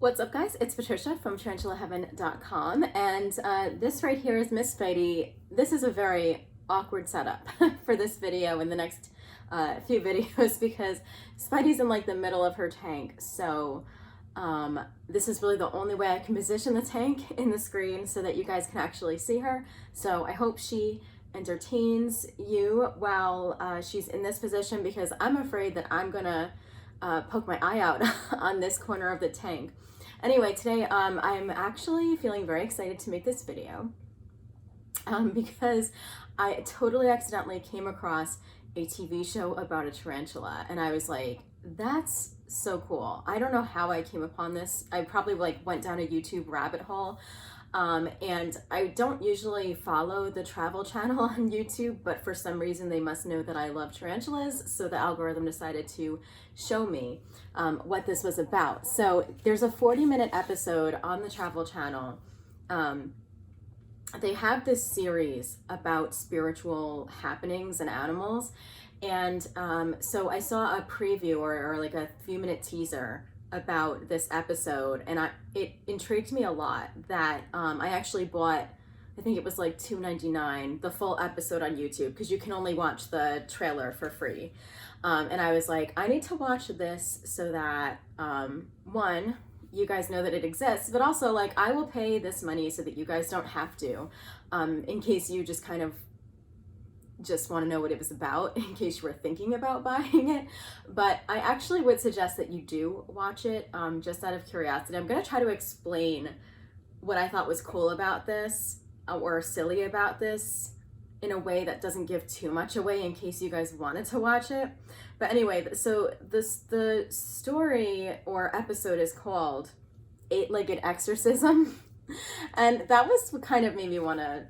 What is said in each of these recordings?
What's up, guys? It's Patricia from tarantulaheaven.com, and this right here is Miss Spidey. This is a very awkward setup for this video and the next few videos because Spidey's in like the middle of her tank, so this is really the only way I can position the tank in the screen so that you guys can actually see her. So I hope she entertains you while she's in this position, because I'm afraid that I'm gonna poke my eye out on this corner of the tank. Anyway, today I'm actually feeling very excited to make this video because I totally accidentally came across a TV show about a tarantula, and I was like, that's so cool. I don't know how I came upon this. I probably went down a YouTube rabbit hole. And I don't usually follow the travel channel on YouTube, but for some reason they must know that I love tarantulas, so the algorithm decided to show me what this was about. So there's a 40-minute episode on the travel channel. They have this series about spiritual happenings and animals, and so I saw a preview or like a few-minute teaser about this episode, and it intrigued me a lot that I actually bought, I think it was like $2.99, the full episode on YouTube, because you can only watch the trailer for free. And I was like, I need to watch this so that one, you guys know that it exists, but also like I will pay this money so that you guys don't have to, in case you just kind of just want to know what it was about, in case you were thinking about buying it. But I actually would suggest that you do watch it, just out of curiosity. I'm going to try to explain what I thought was cool about this or silly about this in a way that doesn't give too much away, in case you guys wanted to watch it. But anyway, so the story or episode is called Eight-Legged Exorcism. And that was what kind of made me want to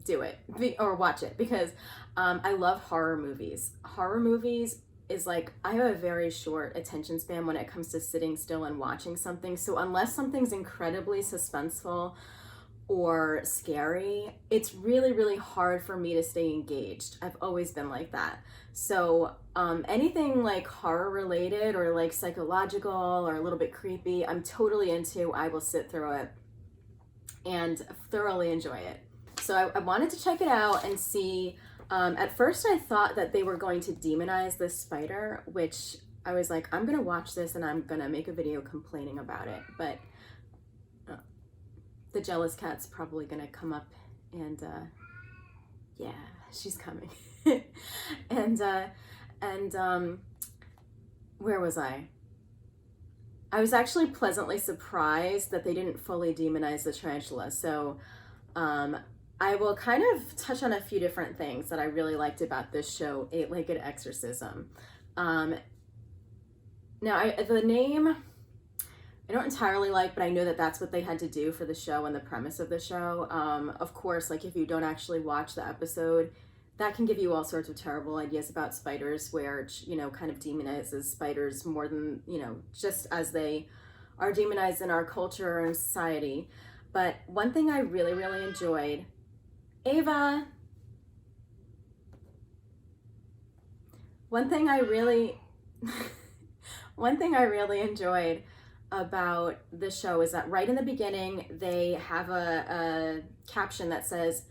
do it or watch it, because I love horror movies. Horror movies is like, I have a very short attention span when it comes to sitting still and watching something. So unless something's incredibly suspenseful or scary, it's really, really hard for me to stay engaged. I've always been like that. So anything like horror related or like psychological or a little bit creepy, I'm totally into. I will sit through it and thoroughly enjoy it. So I wanted to check it out and see. At first I thought that they were going to demonize this spider, which I was like, I'm gonna watch this and I'm gonna make a video complaining about it. But the jealous cat's probably gonna come up and yeah, she's coming. and where was I? I was actually pleasantly surprised that they didn't fully demonize the tarantula. So I will kind of touch on a few different things that I really liked about this show, Eight-Legged Exorcism. Now, the name, I don't entirely like, but I know that that's what they had to do for the show and the premise of the show. Of course, like if you don't actually watch the episode, that can give you all sorts of terrible ideas about spiders, where, you know, kind of demonizes spiders more than, you know, just as they are demonized in our culture and society. But one thing I really, really enjoyed, Ava. One thing I really enjoyed about the show is that right in the beginning, they have a caption that says,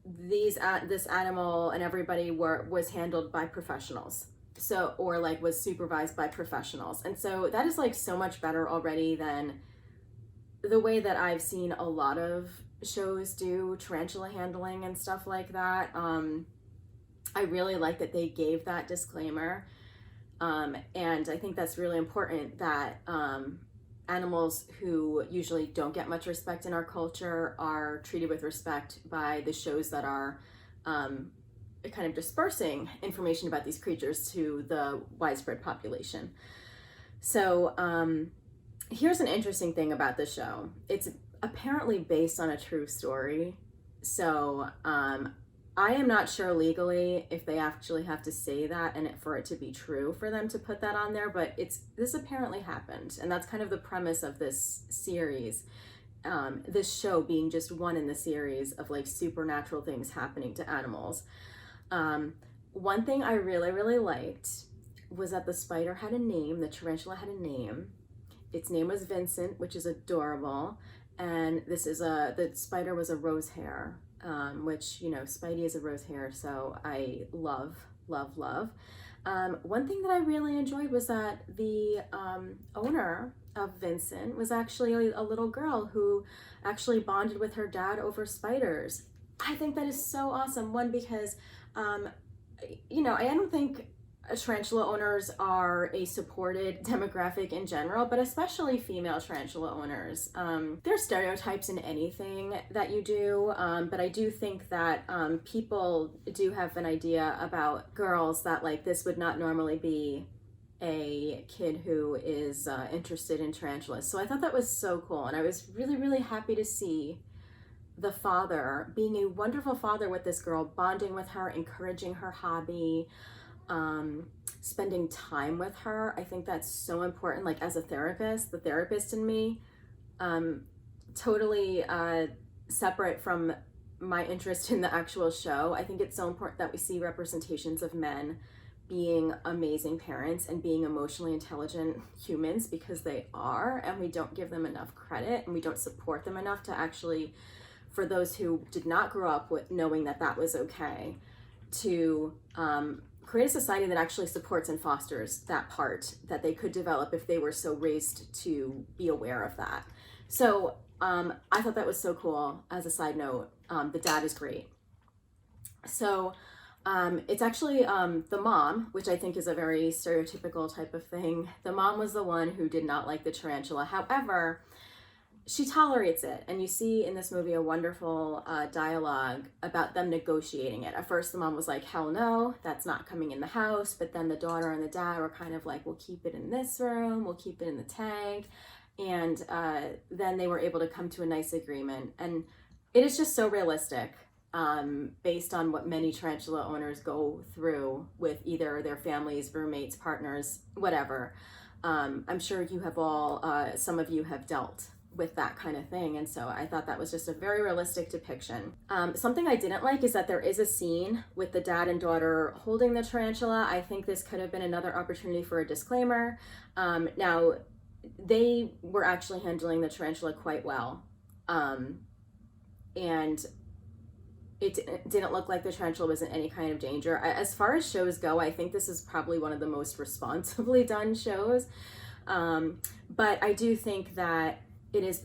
this animal and everybody was handled by professionals. So, or like was supervised by professionals. And so that is like so much better already than the way that I've seen a lot of shows do tarantula handling and stuff like that. I really like that they gave that disclaimer. And I think that's really important, that animals who usually don't get much respect in our culture are treated with respect by the shows that are kind of dispersing information about these creatures to the widespread population. So here's an interesting thing about the show. It's apparently based on a true story. So I am not sure legally if they actually have to say that and for it to be true for them to put that on there, but this apparently happened, and that's kind of the premise of this series. This show being just one in the series of like supernatural things happening to animals. One thing I really, really liked was that the spider had a name, the tarantula had a name, its name was Vincent, which is adorable. And the spider was a rose hair, which, you know, Spidey is a rose hair, so I love, love, love. One thing that I really enjoyed was that the owner of Vincent was actually a little girl who actually bonded with her dad over spiders. I think that is so awesome. One, because, you know, I don't think tarantula owners are a supported demographic in general, but especially female tarantula owners. There are stereotypes in anything that you do, but I do think that people do have an idea about girls that like this would not normally be a kid who is interested in tarantulas. So I thought that was so cool, and I was really, really happy to see the father being a wonderful father with this girl, bonding with her, encouraging her hobby, spending time with her. I think that's so important. Like, as a therapist, the therapist in me, totally separate from my interest in the actual show. I think it's so important that we see representations of men being amazing parents and being emotionally intelligent humans, because they are, and we don't give them enough credit, and we don't support them enough to actually, for those who did not grow up with knowing that that was okay, to create a society that actually supports and fosters that part that they could develop if they were so raised to be aware of that. So I thought that was so cool. As a side note, the dad is great. So it's actually the mom, which I think is a very stereotypical type of thing. The mom was the one who did not like the tarantula. However, she tolerates it, and you see in this movie a wonderful dialogue about them negotiating it. At first the mom was like, hell no, that's not coming in the house, but then the daughter and the dad were kind of like, we'll keep it in this room, we'll keep it in the tank, and then they were able to come to a nice agreement. And it is just so realistic, based on what many tarantula owners go through with either their families, roommates, partners, whatever. I'm sure you have all, some of you have dealt with that kind of thing, and so I thought that was just a very realistic depiction. Something I didn't like is that there is a scene with the dad and daughter holding the tarantula. I think this could have been another opportunity for a disclaimer. Now, they were actually handling the tarantula quite well, and it didn't look like the tarantula was in any kind of danger. As far as shows go, I think this is probably one of the most responsibly done shows, but I do think that it is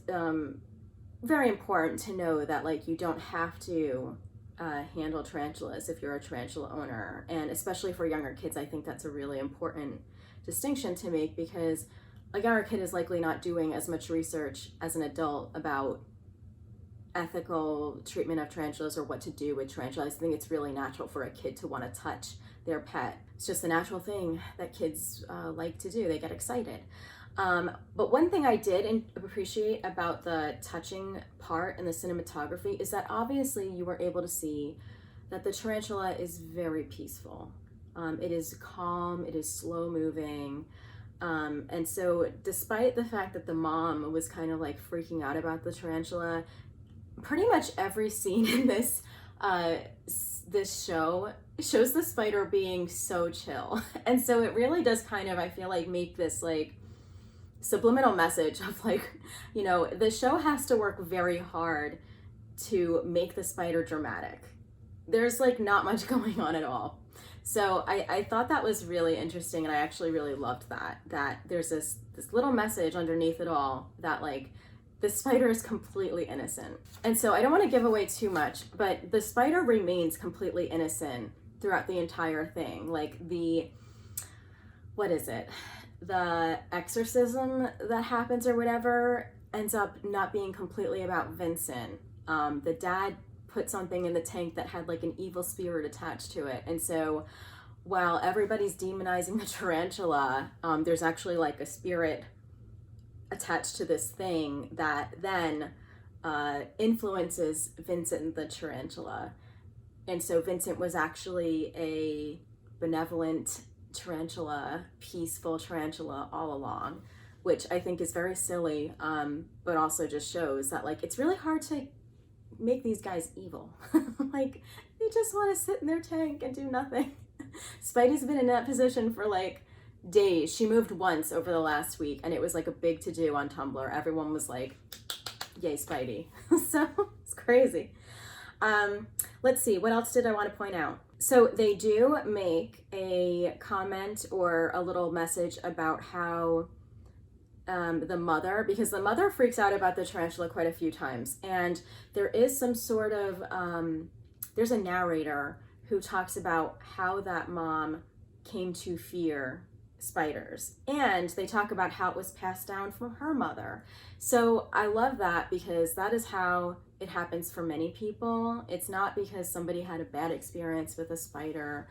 very important to know that, like, you don't have to handle tarantulas if you're a tarantula owner, and especially for younger kids. I think that's a really important distinction to make, because a younger kid is likely not doing as much research as an adult about ethical treatment of tarantulas or what to do with tarantulas. I think it's really natural for a kid to want to touch their pet. It's just a natural thing that kids like to do. They get excited. But one thing I did appreciate about the touching part in the cinematography is that obviously you were able to see that the tarantula is very peaceful. It is calm, it is slow moving. And so despite the fact that the mom was kind of like freaking out about the tarantula, pretty much every scene in this show shows the spider being so chill. And so it really does kind of, I feel like, make this like subliminal message of like, you know, the show has to work very hard to make the spider dramatic. There's like not much going on at all. So I thought that was really interesting, and I actually really loved that there's this little message underneath it all that like the spider is completely innocent. And so I don't want to give away too much, but the spider remains completely innocent throughout the entire thing. Like what is it? The exorcism that happens or whatever ends up not being completely about Vincent. The dad put something in the tank that had like an evil spirit attached to it. And so while everybody's demonizing the tarantula, there's actually like a spirit attached to this thing that then influences Vincent the tarantula. And so Vincent was actually a benevolent tarantula, peaceful tarantula all along, which I think is very silly, but also just shows that like it's really hard to make these guys evil. Like, they just want to sit in their tank and do nothing. Spidey's been in that position for like days. She moved once over the last week, and it was like a big to-do on Tumblr. Everyone was like, yay, Spidey. So it's crazy. Let's see, what else did I want to point out? So they do make a comment or a little message about how the mother, because the mother freaks out about the tarantula quite a few times, and there is some sort of, there's a narrator who talks about how that mom came to fear spiders, and they talk about how it was passed down from her mother. So I love that, because that is how it happens for many people. It's not because somebody had a bad experience with a spider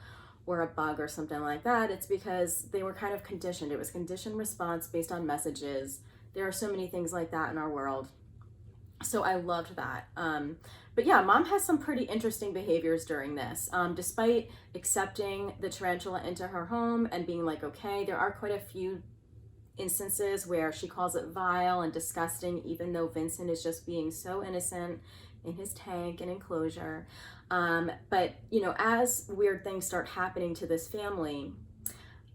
or a bug or something like that. It's because they were kind of conditioned. It was conditioned response based on messages. There are so many things like that in our world. So I loved that. But yeah, mom has some pretty interesting behaviors during this. Despite accepting the tarantula into her home and being like, okay, there are quite a few instances where she calls it vile and disgusting, even though Vincent is just being so innocent in his tank and enclosure. But you know, as weird things start happening to this family,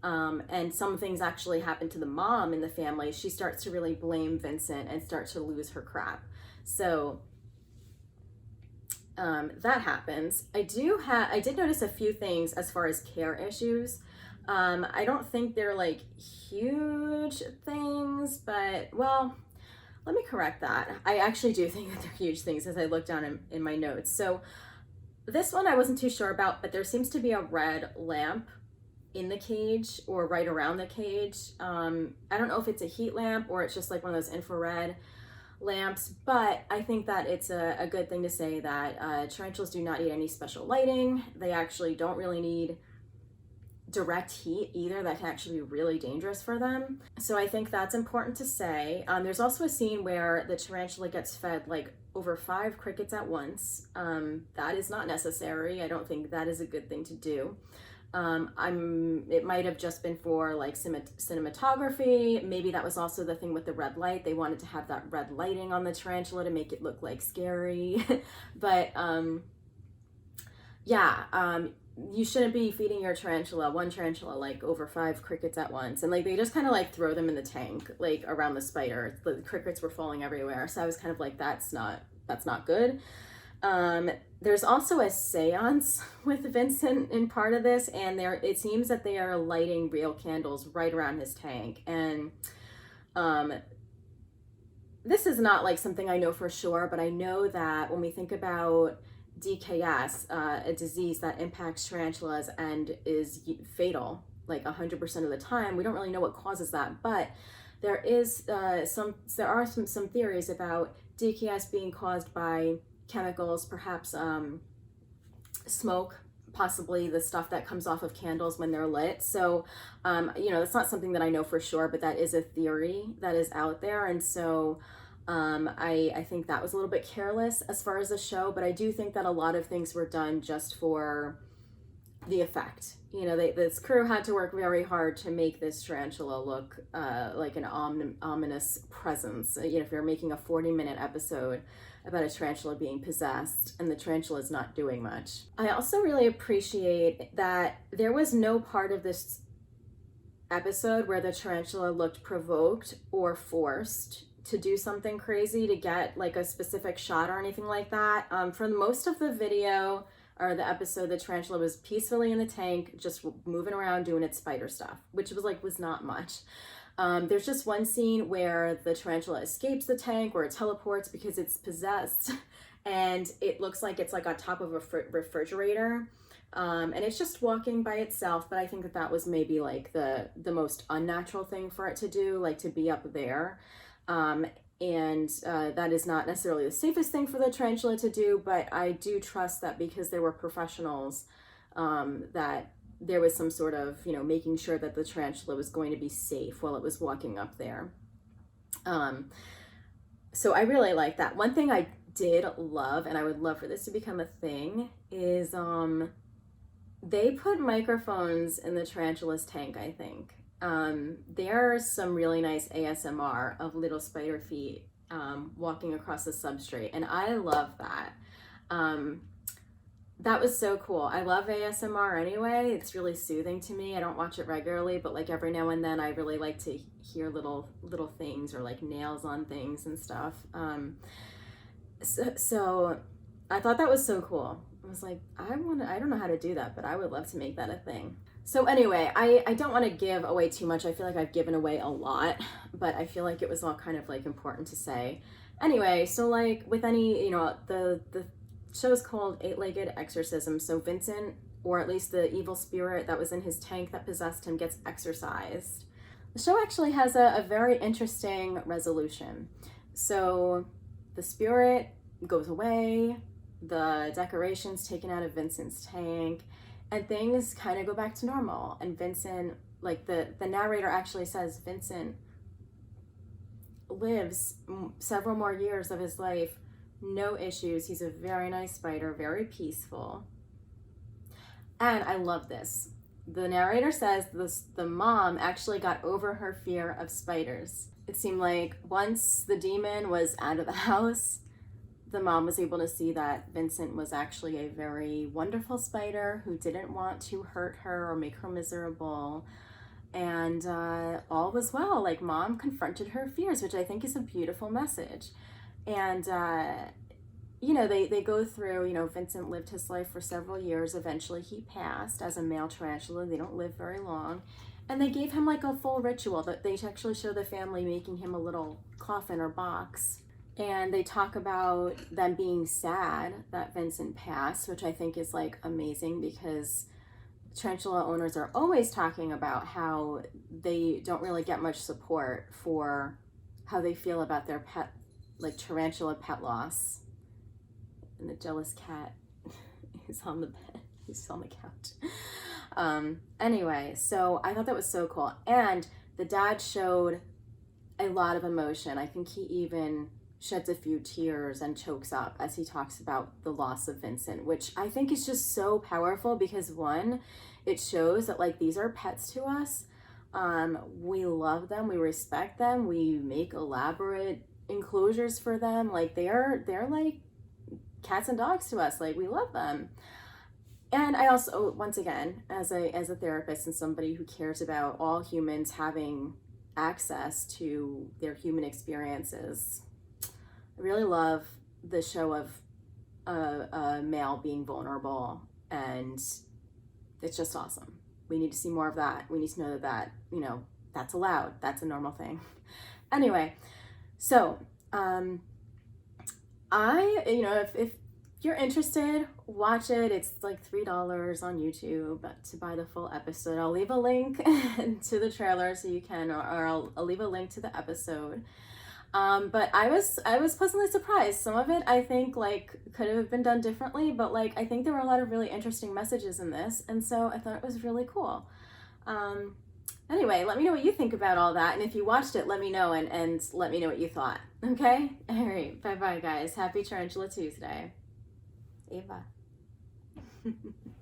and some things actually happen to the mom in the family, she starts to really blame Vincent and start to lose her crap. So that happens. I did notice a few things as far as care issues. I don't think they're like huge things, but well, let me correct that. I actually do think that they're huge things as I look down in my notes. So this one I wasn't too sure about, but there seems to be a red lamp in the cage or right around the cage. I don't know if it's a heat lamp or it's just like one of those infrared lamps, but I think that it's a good thing to say that tarantulas do not need any special lighting. They actually don't really need direct heat either. That can actually be really dangerous for them. So I think that's important to say. There's also a scene where the tarantula gets fed like over 5 crickets at once. That is not necessary. I don't think that is a good thing to do. It might have just been for like cinematography. Maybe that was also the thing with the red light. They wanted to have that red lighting on the tarantula to make it look like scary. But you shouldn't be feeding your one tarantula like over 5 crickets at once. And like they just kind of like throw them in the tank, like around the spider. The crickets were falling everywhere. So I was kind of like, that's not good. There's also a seance with Vincent in part of this, and it seems that they are lighting real candles right around his tank. And this is not like something I know for sure, but I know that when we think about DKS, a disease that impacts tarantulas and is fatal like 100% of the time, we don't really know what causes that, but there are some theories about DKS being caused by chemicals, perhaps smoke, possibly the stuff that comes off of candles when they're lit. So that's not something that I know for sure, but that is a theory that is out there. And so I think that was a little bit careless as far as the show, but I do think that a lot of things were done just for the effect. This crew had to work very hard to make this tarantula look like an ominous presence. If you're making a 40-minute episode about a tarantula being possessed and the tarantula is not doing much. I also really appreciate that there was no part of this episode where the tarantula looked provoked or forced to do something crazy to get like a specific shot or anything like that. For most of the video or the episode, the tarantula was peacefully in the tank, just moving around doing its spider stuff, which was not much. There's just one scene where the tarantula escapes the tank or it teleports because it's possessed, and it looks like it's like on top of a refrigerator. And it's just walking by itself, but I think that was maybe like the most unnatural thing for it to do, like to be up there. That is not necessarily the safest thing for the tarantula to do, but I do trust that because there were professionals, that there was some sort of, making sure that the tarantula was going to be safe while it was walking up there. So I really like that. One thing I did love, and I would love for this to become a thing, is they put microphones in the tarantula's tank, I think. There's some really nice ASMR of little spider feet That was so cool. I love ASMR anyway. It's really soothing to me. I don't watch it regularly, but like every now and then I really like to hear little things or like nails on things and stuff. So I thought that was so cool. I was like, I don't know how to do that, but I would love to make that a thing. So anyway, I don't want to give away too much. I feel like I've given away a lot, but I feel like it was all kind of like important to say. Anyway, so like with any, the show's called Eight-Legged Exorcism. So Vincent, or at least the evil spirit that was in his tank that possessed him, gets exorcised. The show actually has a very interesting resolution. So the spirit goes away, the decorations taken out of Vincent's tank, and things kind of go back to normal. And Vincent, like the narrator actually says, Vincent lives several more years of his life, no issues. He's a very nice spider, very peaceful. And I love this. The narrator says the mom actually got over her fear of spiders. It seemed like once the demon was out of the house, the mom was able to see that Vincent was actually a very wonderful spider who didn't want to hurt her or make her miserable. And all was well. Like, mom confronted her fears, which I think is a beautiful message. And, they go through, Vincent lived his life for several years. Eventually he passed as a male tarantula. They don't live very long. And they gave him like a full ritual that they actually show the family making him a little coffin or box. And they talk about them being sad that Vincent passed, which I think is like amazing, because tarantula owners are always talking about how they don't really get much support for how they feel about their pet, like tarantula pet loss. And the jealous cat is on the bed, he's on the couch. Anyway, so I thought that was so cool. And the dad showed a lot of emotion. I think he even sheds a few tears and chokes up as he talks about the loss of Vincent, which I think is just so powerful, because one, it shows that like these are pets to us. We love them, we respect them, we make elaborate enclosures for them. Like they're like cats and dogs to us. Like, we love them. And I also, once again, as a therapist and somebody who cares about all humans having access to their human experiences, I really love the show of a male being vulnerable, and it's just awesome. We need to see more of that. We need to know that that's allowed. That's a normal thing. Anyway, so if you're interested, watch it. It's like $3 on YouTube to buy the full episode. I'll leave a link to the trailer so you can, or I'll leave a link to the episode. But I was pleasantly surprised. Some of it I think like could have been done differently, but like I think there were a lot of really interesting messages in this, and so I thought it was really cool. Anyway, let me know what you think about all that, and if you watched it, let me know and let me know what you thought. Okay? All right. Bye-bye, guys. Happy Tarantula Tuesday. Eva.